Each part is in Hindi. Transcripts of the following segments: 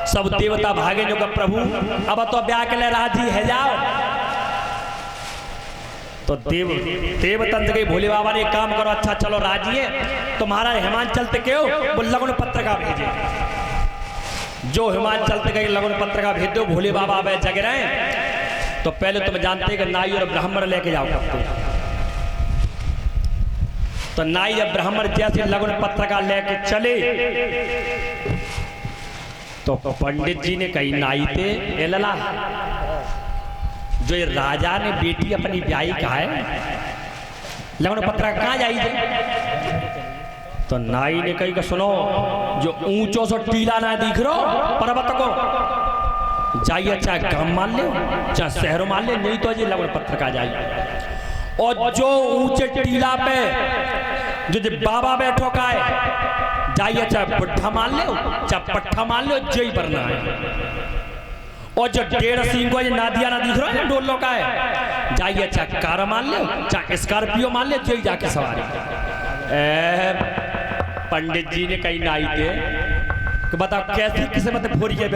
सब देवता भागे जो का प्रभु अब तो ब्याह के लिए राजी है जाओ। तो देवतंत्र के भोले बाबा ने एक काम करो, अच्छा चलो राजी है तुम्हारा हिमाचल तक क्यों वो लगन पत्रिका भेजे। जो हिमाचल तक लगन पत्रिका भेज दो भोले बाबा अब जग रहे। तो पहले तुम जानते कि नाई और ब्राह्मण लेके जाओ करते। तो नाई और ब्राह्मण जैसे लगन पत्रिका लेके चले तो पंडित जी ने कही नाई थे ए लला जो ये राजा ने बेटी अपनी ब्याही कहा है लगन पत्रिका कहाँ जाइए। तो नाई ने कही कि सुनो जो ऊंचो सो टीला ना दिख रो पर्वत को जाइए, चाहे गांव मान ले चाहे शहरों मान ले, नहीं तो जी लगन पत्रिका जाइए। और जो ऊंचे टीला पे जो बाबा बैठो का है जाइए, चाहे पुट्ठा मान लो चाहे पट्ठा मान लो, जय भरना है। और जो 1.5 सिंह को नादिया ना दिख रहा है डोलो का है जाइए, चाहे कार मान लो चाहे स्कॉर्पियो मान ले, जय जाके सवारी। पंडित जी ने कही नाई थे कि बताओ कैसी किस्मत भोरी है,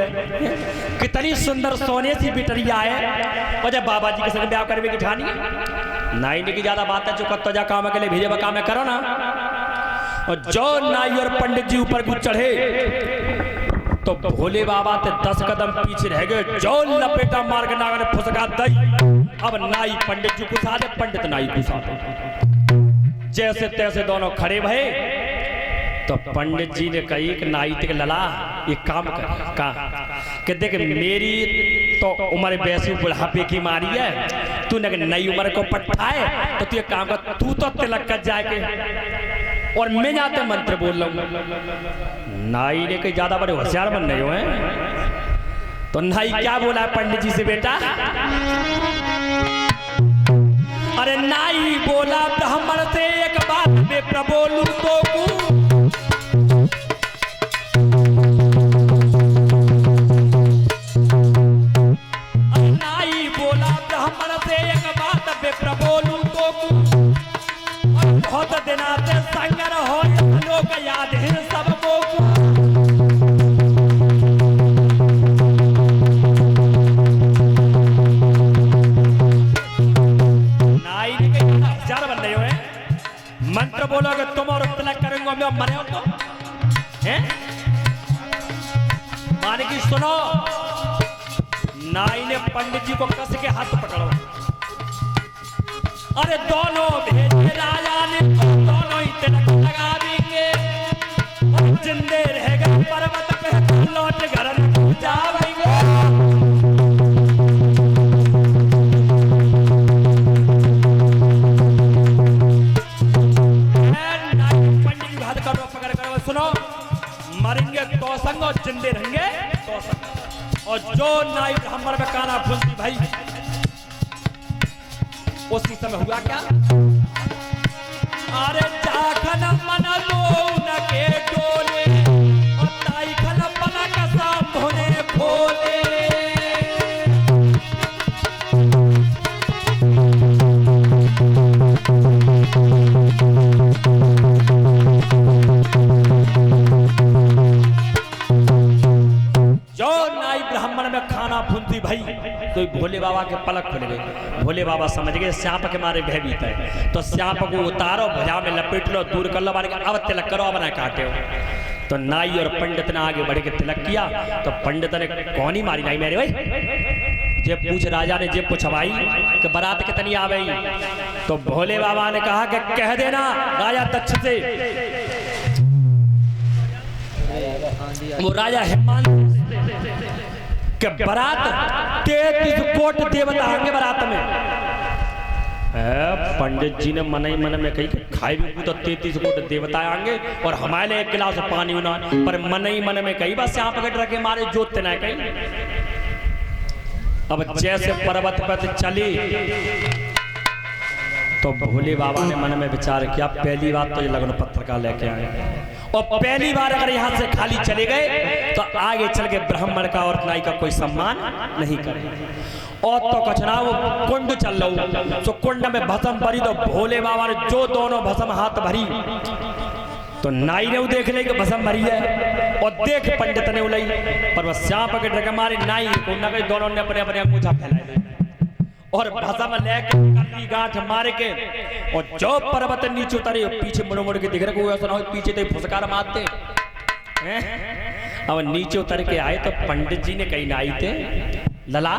कितनी सुंदर सोने सी बिटरिया है और जब बाबा जी के संग ब्याह करने की ठानी है। नाई ने की ज्यादा बात है, जो कत्तो जा काम के लिए भेजे काम करो ना। और जो नाई और पंडित जी ऊपर कुछ चढ़े तो भोले बाबा ते 10 कदम पीछे रह गए। जो लपेटा मार के नागा ने फुसका दई। अब नाई पंडित जी घुसा दे, पंडित नाई घुसा दे, जैसे तैसे दोनों खड़े भये। तो पंडित जी ने कही कि नाई ते लला एक काम कर कि देख मेरी तो उम्र वैसी बुढ़ापे की मारी है, तूने नई उम्र को पट्टा है तो तू एक काम कर, तू तो तिलक कर जाके और मैं जाते मंत्र बोल रहा हूँ। नाई ने कही ज्यादा बड़े होशियार बन रहे हो हैं। तो नाई क्या बोला है पंडित जी से बेटा? अरे नाई बोला ब्राह्मण से एक बात मैं प्रबोलूं तो नाई बोला ब्राह्मण से एक बात मैं प्रबोलूं तो बहुत दिना से संगर हो लोग याद है सबको। नाई ने कहा होशियार बन रहे हो हैं, मंत्र बोलोगे तुम और तिलक करेंगे मैं मरे हो तो हैं? माने की सुनो, नाई ने पंडित जी को कस के हाथ पकड़ो। अरे दोनों भेजे राजा ने दोनों ही तिलक लगा देंगे और जिंदे रह गए पर्वत पे लौट घर जाएंगे। पंडित जी हाथ करो पकड़ करो, सुनो मरेंगे तो संग और जिंदे रहेंगे तो संग। और जो नाई ब्राह्मण में काना फुंसी भाई उसी समय हुआ क्या? अरे जाखन मन लो न के डोले और ताई खन पना का साम होने खोले। जो नाई ब्राह्मण में खाना फुंसी भाई तो भोले बाबा के पलक खुल गए। भोले बाबा समझ गए सांप के मारे भयभीत है, तो सांप को उतारो भुजा में लपेट लो दूर कर लो, मारे अब तिलक करो अब ना काटे हो। तो नाई और पंडित ने आगे बढ़ के तिलक किया। तो पंडित ने कौन ही मारी नाई मेरे भाई जे पूछ राजा ने जे पूछा भाई कि बारात कितनी आ गई। तो भोले बाबा ने कहा कि कह देना राजा दक्ष से, वो राजा हिमांशु के बारात 33 कोट देवता आएंगे बारात में। पंडित जी ने मन ही मन में कही कि खाए भी तो 33 कोट देवता आएंगे और हमारे एक गिलास पानी होना, पर मन ही मन में कही बस यहाँ पकड़ रखे मारे जोतते ना कहीं। अब जैसे पर्वत पर चली तो भोले बाबा ने मन में विचार किया पहली बात तो ये लगन पत्रिका लेके आए और पहली बार अगर यहाँ से खाली चले गए तो आगे चल के ब्राह्मण का और नाई का कोई सम्मान नहीं करे। और तो कचना वो कुंड चल रहा तो कुंड में भस्म भरी तो भोले बाबा ने जो दोनों भस्म हाथ भरी तो नाई ने वो देख ले कि भस्म भरी है और देख पंडित ने उलई पर वह सांप के डर मारे नाई को न गई, दोनों ने अपने अपने अंगूठा फैलाए और भाषा में लेके कली गांठ मार के और जो पर्वत नीचे उतरे पीछे मुड़ मुड़ के दिख रहे को ऐसा पीछे तो फुसकार मारते हैं। अब नीचे उतर के आए तो पंडित जी ने कहीं ना आई थे, लला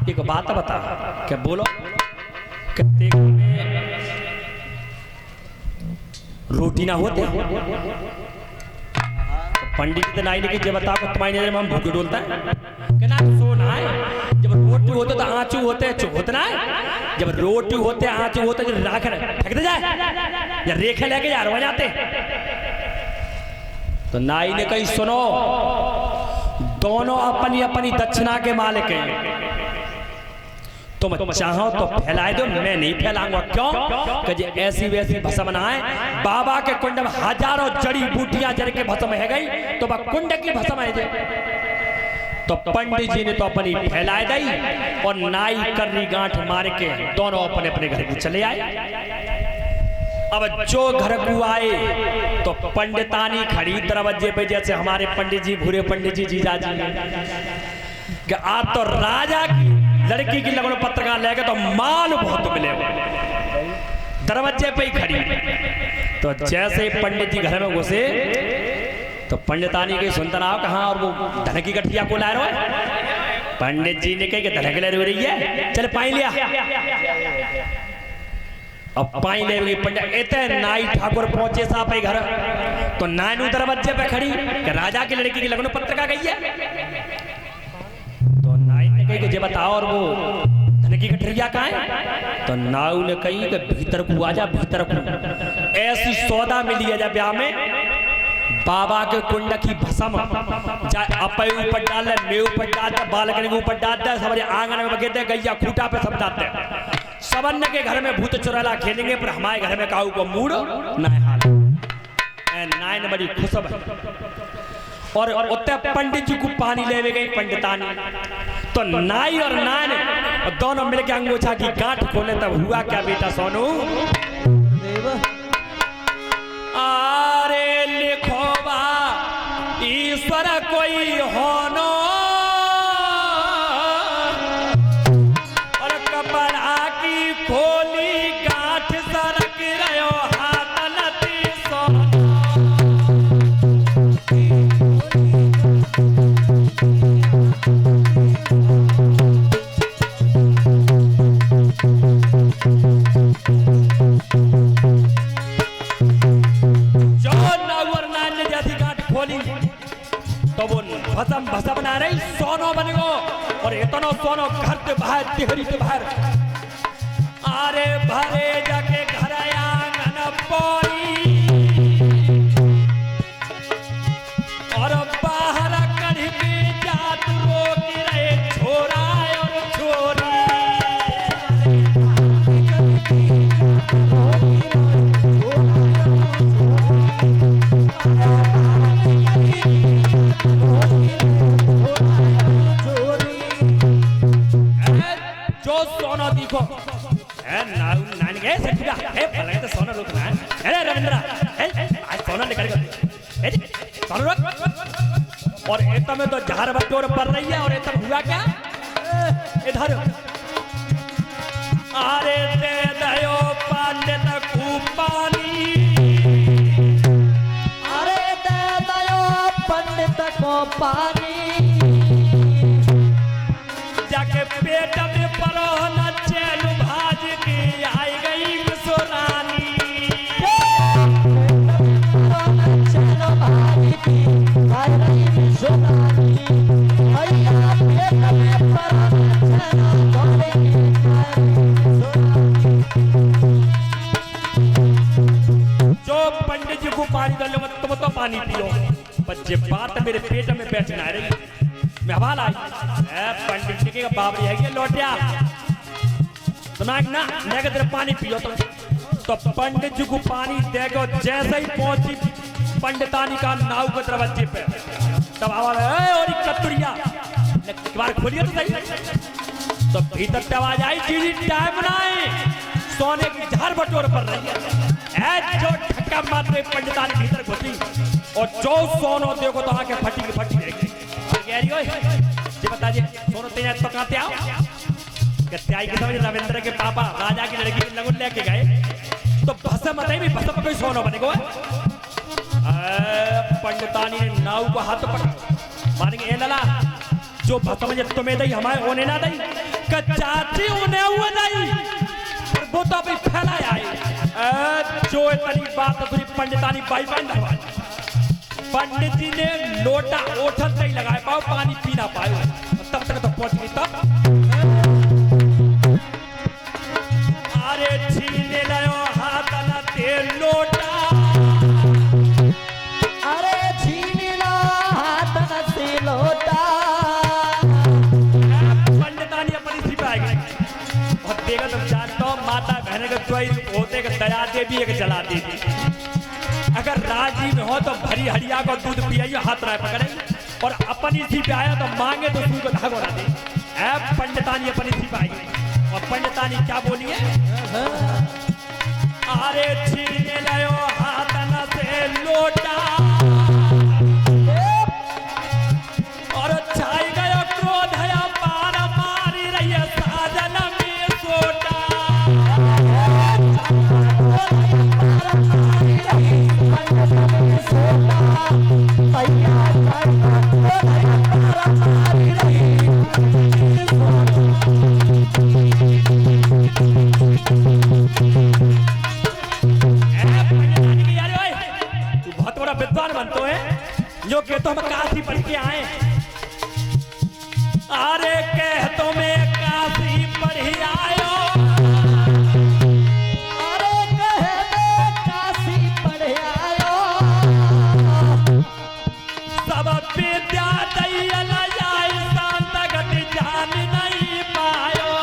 एक बात बता, क्या बोलो, कितने रोटी ना होते पंडित जी नाई ने जब बताओ तुम्हारी नजर में हम भूख डोलता है कि ना सोना है, जब रोटी होते तो आंचू होते होतना है, जब रोटी होते आंचू होते जब राख फेंक दे जाए या रेखे लेके जा रहे जाते। तो नाई ने कही सुनो, दोनों अपनी अपनी दक्षिणा के मालिक हैं, तुम चाहो तो फैलाए दो, मैं नहीं फैलाऊंगा। क्यों कि ऐसी वैसी भस्म बनाए, बाबा के कुंड में हजारों जड़ी बूटियां जड़ के भस्म है गई तो वह कुंड की भस्म है जे। तो पंडित जी ने तो अपनी फैलाए दी और नाई करनी गांठ मार के दोनों अपने अपने घर को चले आए। अब जो घर को आए तो पंडितानी खड़ी दरवाजे पे, जैसे हमारे पंडित जी भूरे पंडित जी जीजा जी कि आप तो राजा की लड़की की लगन पत्रिका लेके तो माल बहुत मिलेगा, दरवाजे पे ही खड़ी। तो जैसे पंडित जी घर में घुसे तो पंडितानी की सुनता ना कहाँ और वो धन की गठिया को ला रहे हो। पंडित जी ने कही कि धन के ले रही है, चल पाई लिया। अब पाई ले गई पंडित, इतने नाई ठाकुर पहुंचे साहब घर तो नानू दरवाजे पे खड़ी कि राजा की लड़की की लगन पत्रिका गई है। तो नाई ने कही कि जे बताओ और वो धन की गठरिया कहाँ है। तो नाऊ ने कही कि भीतर को आजा, भीतर को ऐसी सौदा मिली है जब ब्याह में, बाबा के कुंड की भस्म चाहे अपे ऊपर डाल दे, मे ऊपर डाल दे, बालकनी के ऊपर डाल दे, सब आंगन में बगे दे, गैया खूटा पे सब डालते। सबन के घर में भूत चुराला खेलेंगे पर हमारे घर में काऊ को मूड नाय हाल नाय ने बड़ी खुशब और उत्ते पंडित जी को पानी लेवे गई पंडितानी। तो नाई और नान दोनों मिलके अंगूठा की गांठ खोले। तब हुआ क्या बेटा सोनू, आरे लिखो बा ईश्वर कोई होनो और कपड़ा की खोली गांठ सरक रहो हाथ नती सोनो। तो वो भसम भसा बना रही सोनो बन गो और इतना सोनो घर के बाहर तिहरी के बाहर आरे भरे जाके घर आंगन पोई और बाहर कढ़ी के जात रोक रहे छोरा और छोरी। जो सोना देखो नान गए सच्चा पलगे तो सोना रुक ना, अरे रविंद्रा आज सोना निकल गया सोना रुक। और इतना में तो जहर बटोर पड़ रही है और इतना हुआ क्या इधर अरे दे दयो पंडित को पानी, अरे दे दयो पंडित को पानी, जाके पेट में परो न चैन भाज के आई गई मुसरानी। चैन भाज के आई गई मुसरानी, भैया पेट में परो न चैन भाज के। जो पंडित जी को पानी डालो तुम तो पानी पियो, पर जे बात मेरे पेट में बैठना रही मैं हवाला पंडित जी का बाबरी है लौटिया ना मैं तेरे पानी पियो। तो पंडित जी को पानी देगा, जैसे ही पहुंची पंडितानी का नाव के दरवाजे पे तब आवाज और कतुरिया बार खोलिए तो सही। तो भीतर से आवाज आई जी टाइम बनाए सोने की झार बटोर पड़ रही है। जो धक्का मारते पंडितानी भीतर घुसी और जो सोनो देखो तो आके फटी की फटी रहेगी। जी बता जी सोनो तेज तो कहाँ ते आओ कत्याई के समझ रविंद्र के पापा राजा की लड़की लगन लेके गए तो भसम मत भी भसम कोई सोनो बनेगा। पंडितानी ने नाव को हाथ पकड़ा मारेंगे ए लला जो भसम जे तुम्हें दई हमारे होने ना दई कचाची उन्हें हुआ दई और वो तो अभी फैलाया है जो इतनी बात तो पंडितानी बाई बाई धरवा पंडित जी ने लोटा ओठल से ही लगाए पाओ पानी पीना पाए तब तक तो पहुंच गई तब अरे छीने लयो हाथ न ते लोटा अरे छीन लो हाथ न से लोटा पंडितानी अपनी सिपाही गई और देखा तुम जानते हो माता बहन का कोई होते का दया देवी एक जला देवी अगर राजी में हो तो भरी हड़िया को दूध पियाइए हाथ राय पकड़े और अपनी सीप आया तो मांगे तो सूर को धागो ना दे पंडितानी अपनी सीप आई और पंडितानी क्या बोली है अरे छीने लयो हाथ न से लोटा और छाई गयो क्रोध है पार मारी रही है साजन में सोटा बहुत बड़ा विद्वान बनते है जो कहते हम काशी पढ़ के आए अरे कहतो मैं काशी पढ़ आयो अरे कहते काशी पढ़ आयो सब विद्या दैयल जाय शांत गति जान नहीं पायो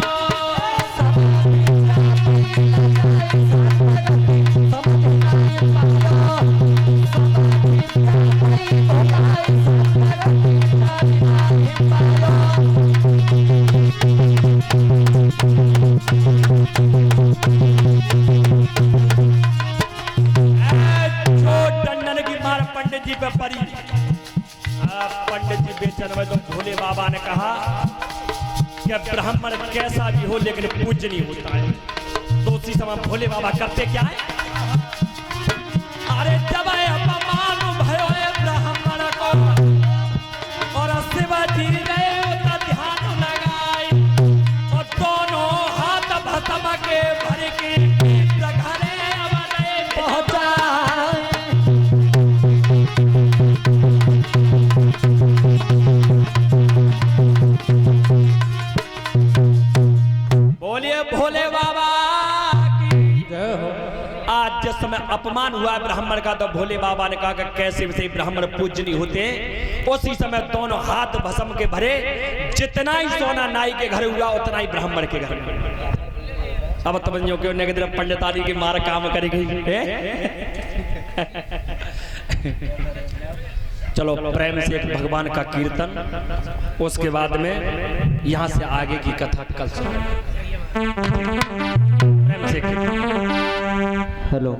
जो दंडन की मार पंडित जी पे पड़ी पंडित जी बेचन में तो भोले बाबा ने कहा कि ब्राह्मण कैसा भी हो लेकिन पूज्य नहीं होता है तो उसी समय भोले बाबा करते क्या है अरे जब अपमान भयो है ब्राह्मण को और शिवाजी गए उतना ध्यान लगाए और दोनों हाथ भसम के भर के घरे पहुंचाए बोलिए भोले बाबा की जय हो। आज जिस समय अपमान हुआ ब्राह्मण का तो भोले बाबा ने कहा कि कैसे वैसे ब्राह्मण पूज्य नहीं होते उसी समय दोनों हाथ भस्म के भरे जितना ही सोना नाई के घर हुआ उतना ही ब्राह्मण के घर में अब तमंजो के उन्हें तरफ पंडितानी की मार काम करेगी चलो प्रेम से एक भगवान का कीर्तन उसके बाद में यहाँ से आगे की कथा कल सुनो प्रेम से हेलो